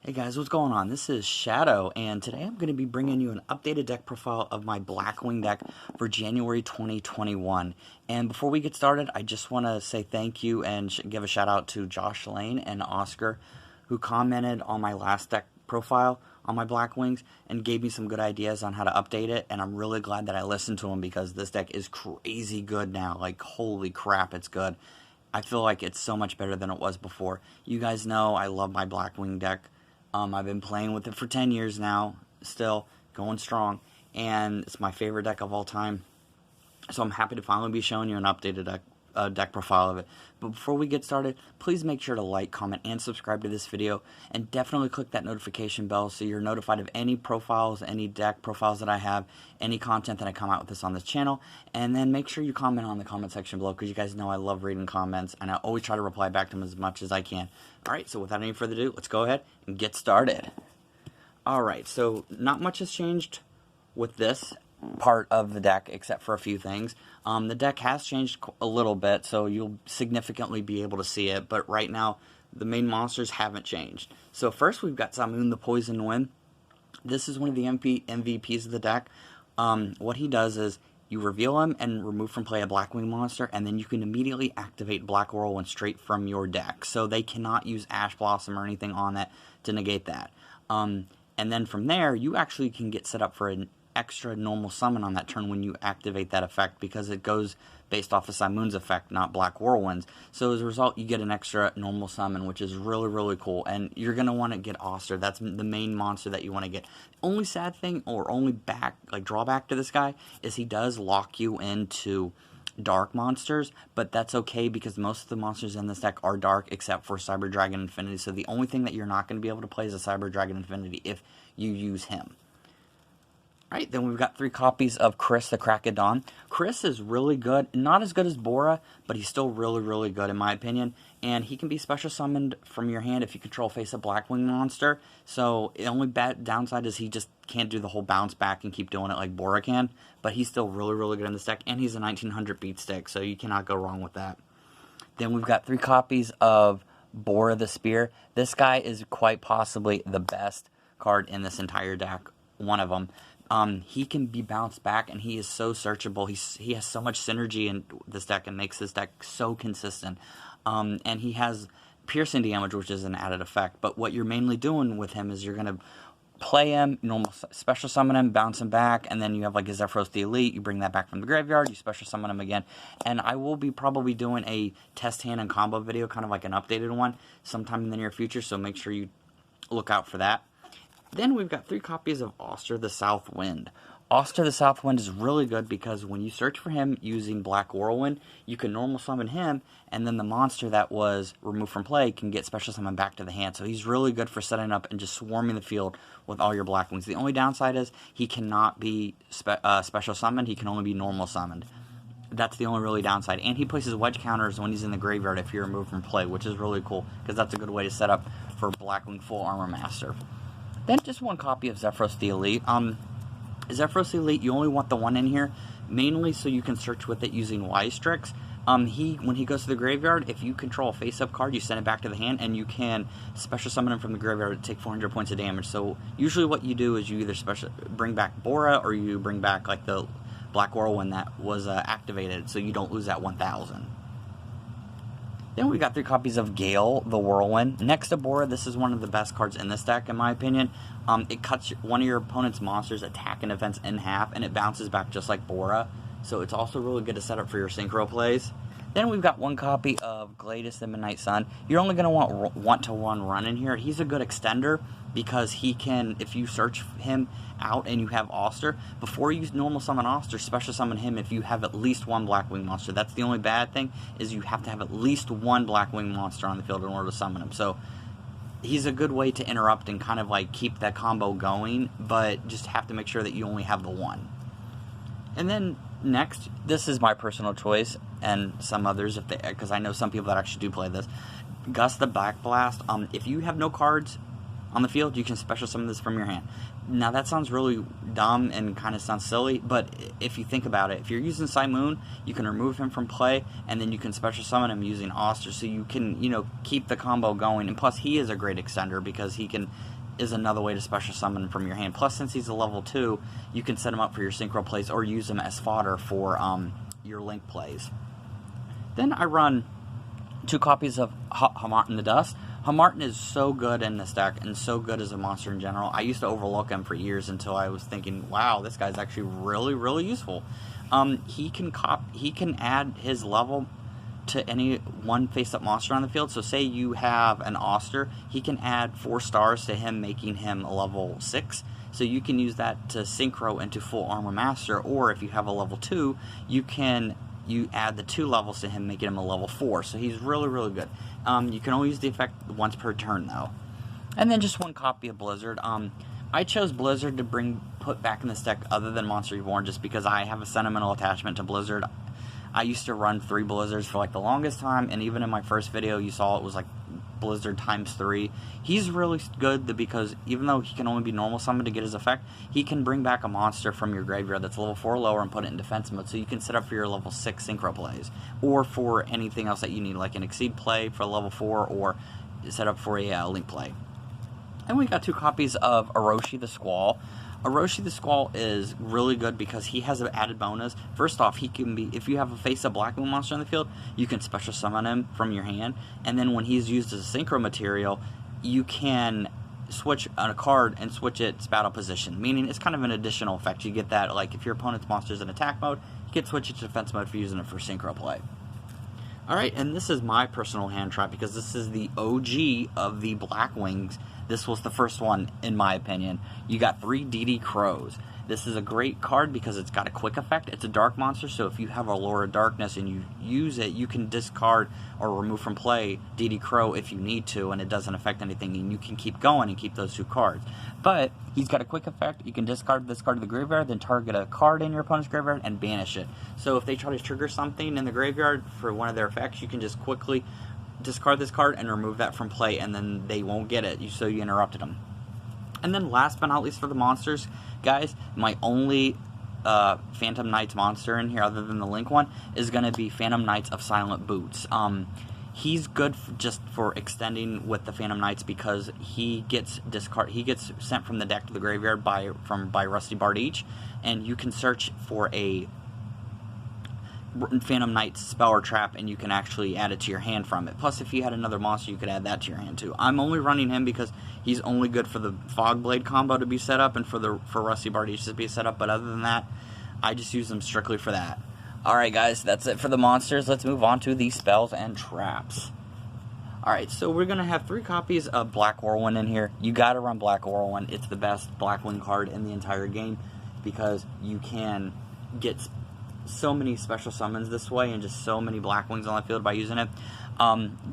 Hey guys, what's going on? This is Shadow, and today I'm going to be bringing you an updated deck profile of my Blackwing deck for January 2021. And before we get started, I just want to say thank you and give a shout out to Josh Lane and Oscar, who commented on my last deck profile on my Blackwings and gave me some good ideas on how to update it. And I'm really glad that I listened to them because this deck is crazy good now. Like, holy crap, it's good. I feel like it's so much better than it was before. You guys know I love my Blackwing deck. I've been playing with it for 10 years now, still going strong, and it's my favorite deck of all time. So I'm happy to finally be showing you an updated deck profile of it. But before we get started, please make sure to like, comment, and subscribe to this video, and definitely click that notification bell so you're notified of any profiles, any deck profiles that I have, any content that I come out with this on this channel. And then make sure you comment on the comment section below, because you guys know I love reading comments, and I always try to reply back to them as much as I can. Alright, so without any further ado, let's go ahead and get started. Alright, so not much has changed with this part of the deck except for a few things. The deck has changed a little bit, so you'll significantly be able to see it, but right now the main monsters haven't changed. So first we've got Zamoon the Poison Wind. This is one of the MVPs of the deck. What he does is you reveal him and remove from play a Blackwing monster, and then you can immediately activate Black Whirlwind straight from your deck. So they cannot use Ash Blossom or anything on that to negate that. And then from there, you actually can get set up for an extra normal summon on that turn when you activate that effect, because it goes based off of Zamoon's effect, not Black Whirlwind's. So as a result, you get an extra normal summon, which is really, really cool. And you're going to want to get Oster. That's the main monster that you want to get. Only sad thing, or only drawback to this guy, is he does lock you into dark monsters, but that's okay because most of the monsters in this deck are dark except for Cyber Dragon Infinity. So the only thing that you're not going to be able to play is a Cyber Dragon Infinity if you use him. Alright, then we've got 3 copies of Chris the Crack of Dawn. Chris is really good. Not as good as Boar, but he's still really, really good in my opinion. And he can be special summoned from your hand if you control face-up Blackwing monster. So the only bad downside is he just can't do the whole bounce back and keep doing it like Boar can. But he's still really, really good in this deck. And he's a 1900 beat stick, so you cannot go wrong with that. Then we've got 3 copies of Boar the Spear. This guy is quite possibly the best card in this entire deck. One of them. He can be bounced back, and he is so searchable. He has so much synergy in this deck and makes this deck so consistent. And he has piercing damage, which is an added effect. But what you're mainly doing with him is you're going to play him, normal special summon him, bounce him back, and then you have like a Zephyros the Elite. You bring that back from the graveyard, you special summon him again. And I will be probably doing a test hand and combo video, kind of like an updated one, sometime in the near future. So make sure you look out for that. Then we've got 3 copies of Oster the South Wind. Oster the South Wind is really good because when you search for him using Black Whirlwind, you can normal summon him, and then the monster that was removed from play can get special summon back to the hand. So he's really good for setting up and just swarming the field with all your Blackwings. The only downside is he cannot be special summoned, he can only be normal summoned. That's the only really downside. And he places wedge counters when he's in the graveyard if you're removed from play, which is really cool because that's a good way to set up for Blackwing Full Armor Master. Then just 1 copy of Zephyros the Elite. Zephyros the Elite, you only want the 1 in here, mainly so you can search with it using Wise Tricks. When he goes to the graveyard, if you control a face-up card, you send it back to the hand, and you can special summon him from the graveyard to take 400 points of damage. So usually what you do is you either bring back Boar, or you bring back like the Black Whirlwind that was activated, so you don't lose that 1000. Then we got 3 copies of Gail the Whirlwind. Next to Boar, this is one of the best cards in this deck, in my opinion. It cuts one of your opponent's monsters' attack and defense in half, and it bounces back just like Boar. So it's also really good to set up for your synchro plays. Then we've got 1 copy of Gladys the Midnight Sun. You're only going to want to run in here. He's a good extender because he can, if you search him out and you have Oster, before you normal summon Oster, special summon him if you have at least 1 Blackwing monster. That's the only bad thing, is you have to have at least 1 Blackwing monster on the field in order to summon him. So he's a good way to interrupt and kind of like keep that combo going, but just have to make sure that you only have the 1. And then next, this is my personal choice, and some others, because I know some people that actually do play this. Gus the Black Blast. If you have no cards on the field, you can special summon this from your hand. Now that sounds really dumb and kind of sounds silly, but if you think about it, if you're using Simoon, you can remove him from play, and then you can special summon him using Oster, so you can, you know, keep the combo going. And plus, he is a great extender because he is another way to special summon from your hand. Plus, since he's a level 2, you can set him up for your synchro plays or use him as fodder for your link plays. Then I run 2 copies of Hamartin the Dust. Hamartin is so good in this deck and so good as a monster in general. I used to overlook him for years until I was thinking, wow, this guy's actually really, really useful. He can add his level to any one face-up monster on the field. So say you have an Oster, he can add 4 stars to him, making him a level 6. So you can use that to synchro into full armor master, or if you have a level 2, you add the 2 levels to him, making him a level 4. So he's really, really good. You can only use the effect once per turn, though. And then just 1 copy of Blizzard. I chose Blizzard to put back in this deck other than Monster Reborn, just because I have a sentimental attachment to Blizzard. I used to run 3 Blizzards for like the longest time, and even in my first video you saw it was like Blizzard times 3. He's really good because even though he can only be normal summoned to get his effect, he can bring back a monster from your graveyard that's level 4 or lower and put it in defense mode, so you can set up for your level 6 synchro plays, or for anything else that you need, like an Exceed play for level 4, or set up for a link play. And we got 2 copies of Oroshi the Squall. Oroshi the Squall is really good because he has an added bonus. First off, he can be, if you have a face-up Blackwing monster in the field, you can special summon him from your hand, and then when he's used as a synchro material, you can switch on a card and switch its battle position, meaning it's kind of an additional effect. You get that, like, if your opponent's monster is in attack mode, you can switch it to defense mode for using it for synchro play. Alright, and this is my personal hand trap because this is the OG of the Blackwings. This was the first one, in my opinion. You got 3 DD Crows. This is a great card because it's got a quick effect. It's a dark monster, so if you have Allure of Darkness and you use it, you can discard or remove from play DD Crow if you need to, and it doesn't affect anything, and you can keep going and keep those 2 cards. But he's got a quick effect. You can discard this card to the graveyard, then target a card in your opponent's graveyard and banish it. So if they try to trigger something in the graveyard for one of their effects, you can just quickly discard this card and remove that from play, and then they won't get it, so you interrupted them. And then last but not least for the monsters, guys, my only Phantom Knights monster in here, other than the Link one, is going to be Phantom Knights of Silent Boots. He's good just for extending with the Phantom Knights because he gets sent from the deck to the graveyard by Rusty Bard each, and you can search for a Phantom Knight's spell or trap, and you can actually add it to your hand from it. Plus, if you had another monster, you could add that to your hand too. I'm only running him because he's only good for the Fog Blade combo to be set up and for Rusty Bard to be set up, but other than that, I just use them strictly for that. Alright guys, that's it for the monsters. Let's move on to the spells and traps. Alright, so we're going to have 3 copies of Black Whirlwind in here. You got to run Black Whirlwind. It's the best Blackwing card in the entire game because you can get so many special summons this way and just so many Blackwings on the field by using it.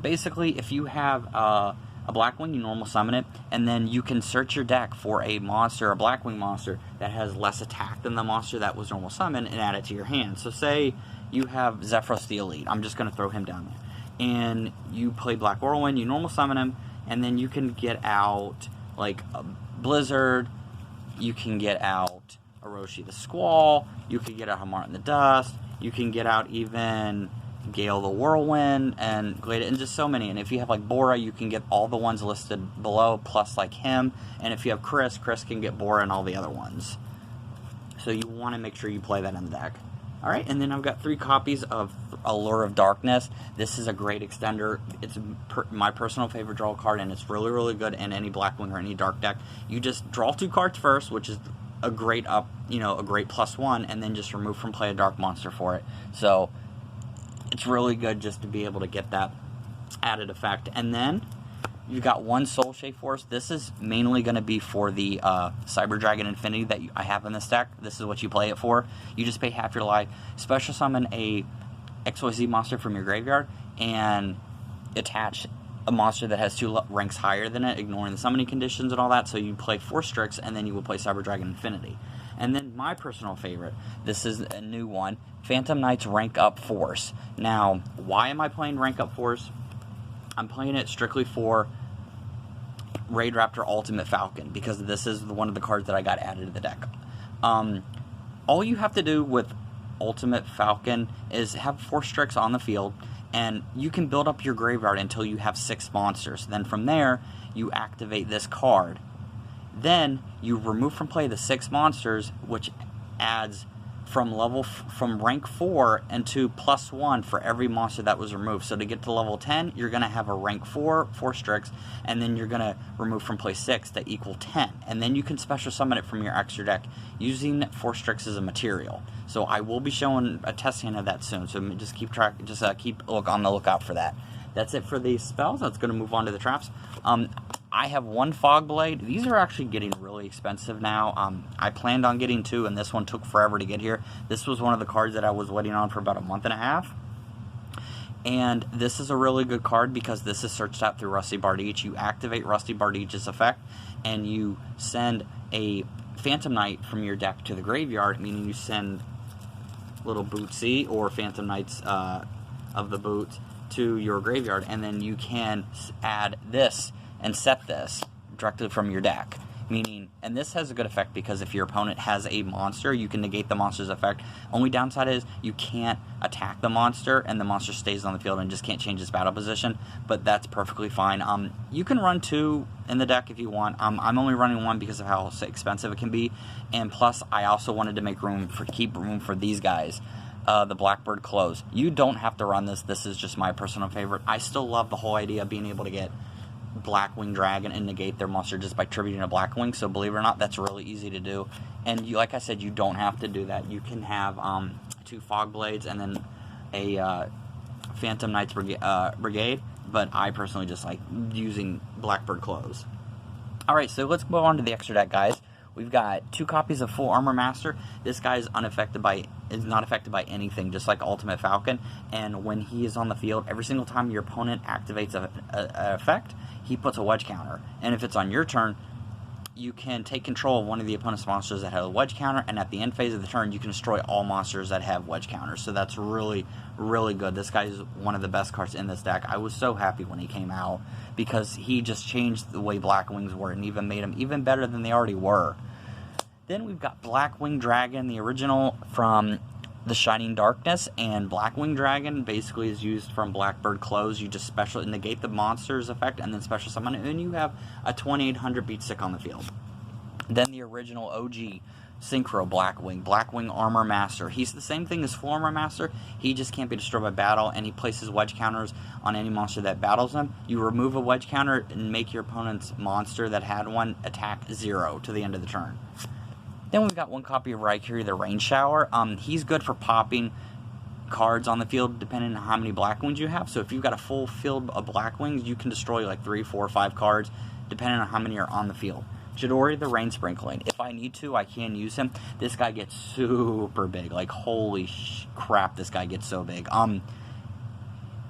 Basically, if you have a Blackwing, you normal summon it, and then you can search your deck for a monster, a Blackwing monster, that has less attack than the monster that was normal summon, and add it to your hand. So say you have Zephyros the Elite. I'm just going to throw him down there. And you play Black Whirlwind, you normal summon him, and then you can get out, like, a Blizzard, you can get out Oroshi the Squall, you can get out Hamartin the Dust, you can get out even Gail the Whirlwind, and Glade, and just so many. And if you have like Boar, you can get all the ones listed below, plus like him. And if you have Chris can get Boar and all the other ones. So you want to make sure you play that in the deck. Alright, and then I've got 3 copies of Allure of Darkness. This is a great extender. It's my personal favorite draw card, and it's really, really good in any Blackwing or any dark deck. You just draw 2 cards first, which is a great a great +1, and then just remove from play a dark monster for it. So it's really good just to be able to get that added effect. And then you've got 1 Soul Shade Force. This is mainly going to be for the Cyber Dragon Infinity that I have in this deck. This is what you play it for. You just pay half your life, special summon a XYZ monster from your graveyard, and attach a monster that has 2 ranks higher than it, ignoring the summoning conditions and all that. So you play 4 Strix, and then you will play Cyber Dragon Infinity. And then my personal favorite, this is a new one, Phantom Knights Rank Up Force. Now, why am I playing Rank Up Force? I'm playing it strictly for Raid Raptor Ultimate Falcon, because this is one of the cards that I got added to the deck. All you have to do with Ultimate Falcon is have 4 Strix on the field, and you can build up your graveyard until you have 6 monsters. Then from there, you activate this card. Then you remove from play the 6 monsters, which adds from rank 4 into +1 for every monster that was removed. So to get to level 10, you're going to have a rank 4 Strix, and then you're going to remove from play 6 to equal 10. And then you can special summon it from your extra deck using 4 Strix as a material. So I will be showing a test hand of that soon. So just keep on the lookout for that. That's it for these spells. That's going to move on to the traps. I have 1 Fog Blade. These are actually getting really expensive now. I planned on getting 2, and this one took forever to get here. This was one of the cards that I was waiting on for about a month and a half. And this is a really good card because this is searched out through Rusty Bardiche. You activate Rusty Bardiche's effect, and you send a Phantom Knight from your deck to the graveyard, meaning you send little Bootsy or Phantom Knights of the boot to your graveyard, and then you can add this and set this directly from your deck. Meaning, and this has a good effect because if your opponent has a monster, you can negate the monster's effect. Only downside is you can't attack the monster, and the monster stays on the field and just can't change its battle position, but that's perfectly fine. You can run 2 in the deck if you want. I'm only running 1 because of how expensive it can be, and plus I also wanted to make keep room for these guys. The Blackbird Close. You don't have to run this. This is just my personal favorite. I still love the whole idea of being able to get Blackwing Dragon and negate their monster just by tributing a Blackwing. So believe it or not, that's really easy to do. And like I said, you don't have to do that. You can have 2 Fog Blades and then a Phantom Knights Brigade. But I personally just like using Blackbird Close. Alright, so let's go on to the extra deck, guys. We've got 2 copies of Full Armor Master. This guy is not affected by anything, just like Ultimate Falcon. And when he is on the field, every single time your opponent activates an effect, he puts a wedge counter. And if it's on your turn, you can take control of one of the opponent's monsters that have a wedge counter, and at the end phase of the turn, you can destroy all monsters that have wedge counters. So that's really, really good. This guy is one of the best cards in this deck. I was so happy when he came out because he just changed the way Blackwings were and even made them even better than they already were. Then we've got Blackwing Dragon, the original from the Shining Darkness, and Blackwing Dragon basically is used from Blackbird Close. You just special negate the monster's effect and then special summon it, and you have a 2800 beat stick on the field. Then the original OG Synchro Blackwing, Blackwing Armor Master. He's the same thing as Full Armor Master. He just can't be destroyed by battle, and he places wedge counters on any monster that battles him. You remove a wedge counter and make your opponent's monster that had one attack 0 to the end of the turn. Then we've got 1 copy of Raikiri the Rain Shower. He's good for popping cards on the field depending on how many Blackwings you have. So if you've got a full field of Blackwings, you can destroy like 3, 4, 5 cards depending on how many are on the field. Chidori the Rain Sprinkling. If I need to, I can use him. This guy gets super big. Like, holy crap, this guy gets so big.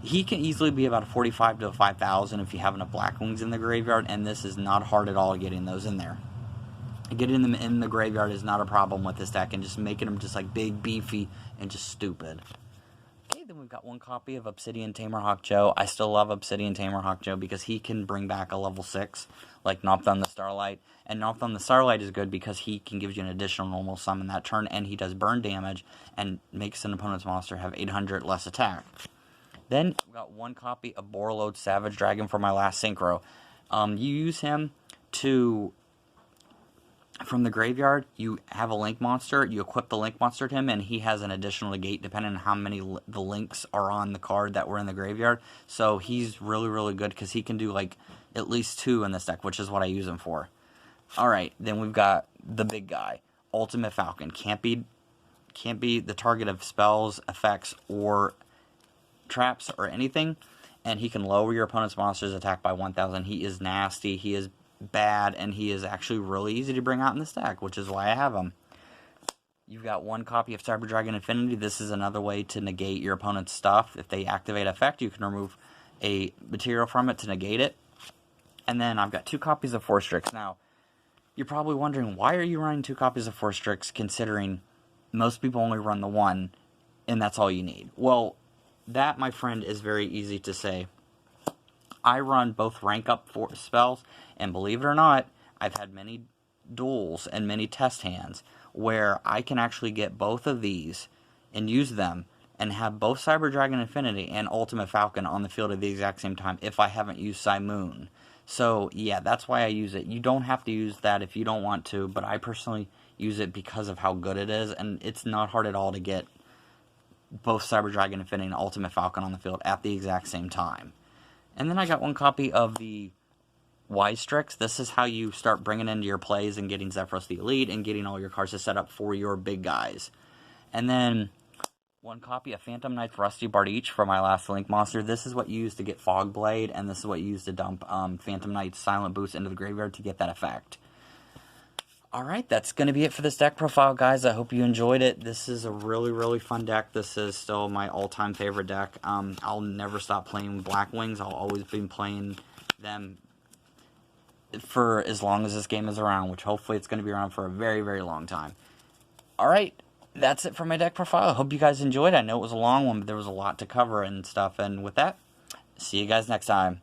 He can easily be about a 45 to 5,000 if you have enough Blackwings in the graveyard, and this is not hard at all getting those in there. Getting them in the graveyard is not a problem with this deck, and just making them just like big, beefy, and just stupid. Okay, then we've got 1 copy of Obsidian Tamerhawk Joe. I still love Obsidian Tamerhawk Joe because he can bring back a level 6, like Nopthon the Starlight. And Nopthon the Starlight is good because he can give you an additional normal summon that turn, and he does burn damage and makes an opponent's monster have 800 less attack. Then we've got 1 copy of Boarload Savage Dragon for my last synchro. You use him to... From the graveyard, you have a link monster, you equip the link monster to him, and he has an additional negate depending on how many the links are on the card that were in the graveyard. So he's really, really good because he can do like at least 2 in this deck, which is what I use him for. Alright, then we've got the big guy, Ultimate Falcon. Can't be the target of spells, effects, or traps or anything, and he can lower your opponent's monster's attack by 1,000. He is nasty, he is bad, and he is actually really easy to bring out in this deck, which is why I have him. You've got 1 copy of Cyber Dragon Infinity. This is another way to negate your opponent's stuff. If they activate effect, you can remove a material from it to negate it. And then I've got 2 copies of Force Strix. Now, you're probably wondering, why are you running 2 copies of Force Strix considering most people only run the 1, and that's all you need? Well, that, my friend, is very easy to say. I run both rank up spells And believe it or not, I've had many duels and many test hands where I can actually get both of these and use them and have both Cyber Dragon Infinity and Ultimate Falcon on the field at the exact same time if I haven't used Moon. So yeah, that's why I use it. You don't have to use that if you don't want to, but I personally use it because of how good it is, and it's not hard at all to get both Cyber Dragon Infinity and Ultimate Falcon on the field at the exact same time. And then I got one copy of the Wise Tricks. This is how you start bringing into your plays and getting Zephyros the Elite and getting all your cards to set up for your big guys. And then one copy of Phantom Knight's Rusty Bard each for my last Link monster. This is what you use to get Fog Blade, and this is what you use to dump Phantom Knight's Silent Boost into the graveyard to get that effect. Alright, that's going to be it for this deck profile, guys. I hope you enjoyed it. This is a really, really fun deck. This is still my all-time favorite deck. I'll never stop playing Blackwings. I'll always be playing them for as long as this game is around, which hopefully it's going to be around for a very, very long time. Alright, that's it for my deck profile. I hope you guys enjoyed it. I know it was a long one, but there was a lot to cover and stuff. And with that, see you guys next time.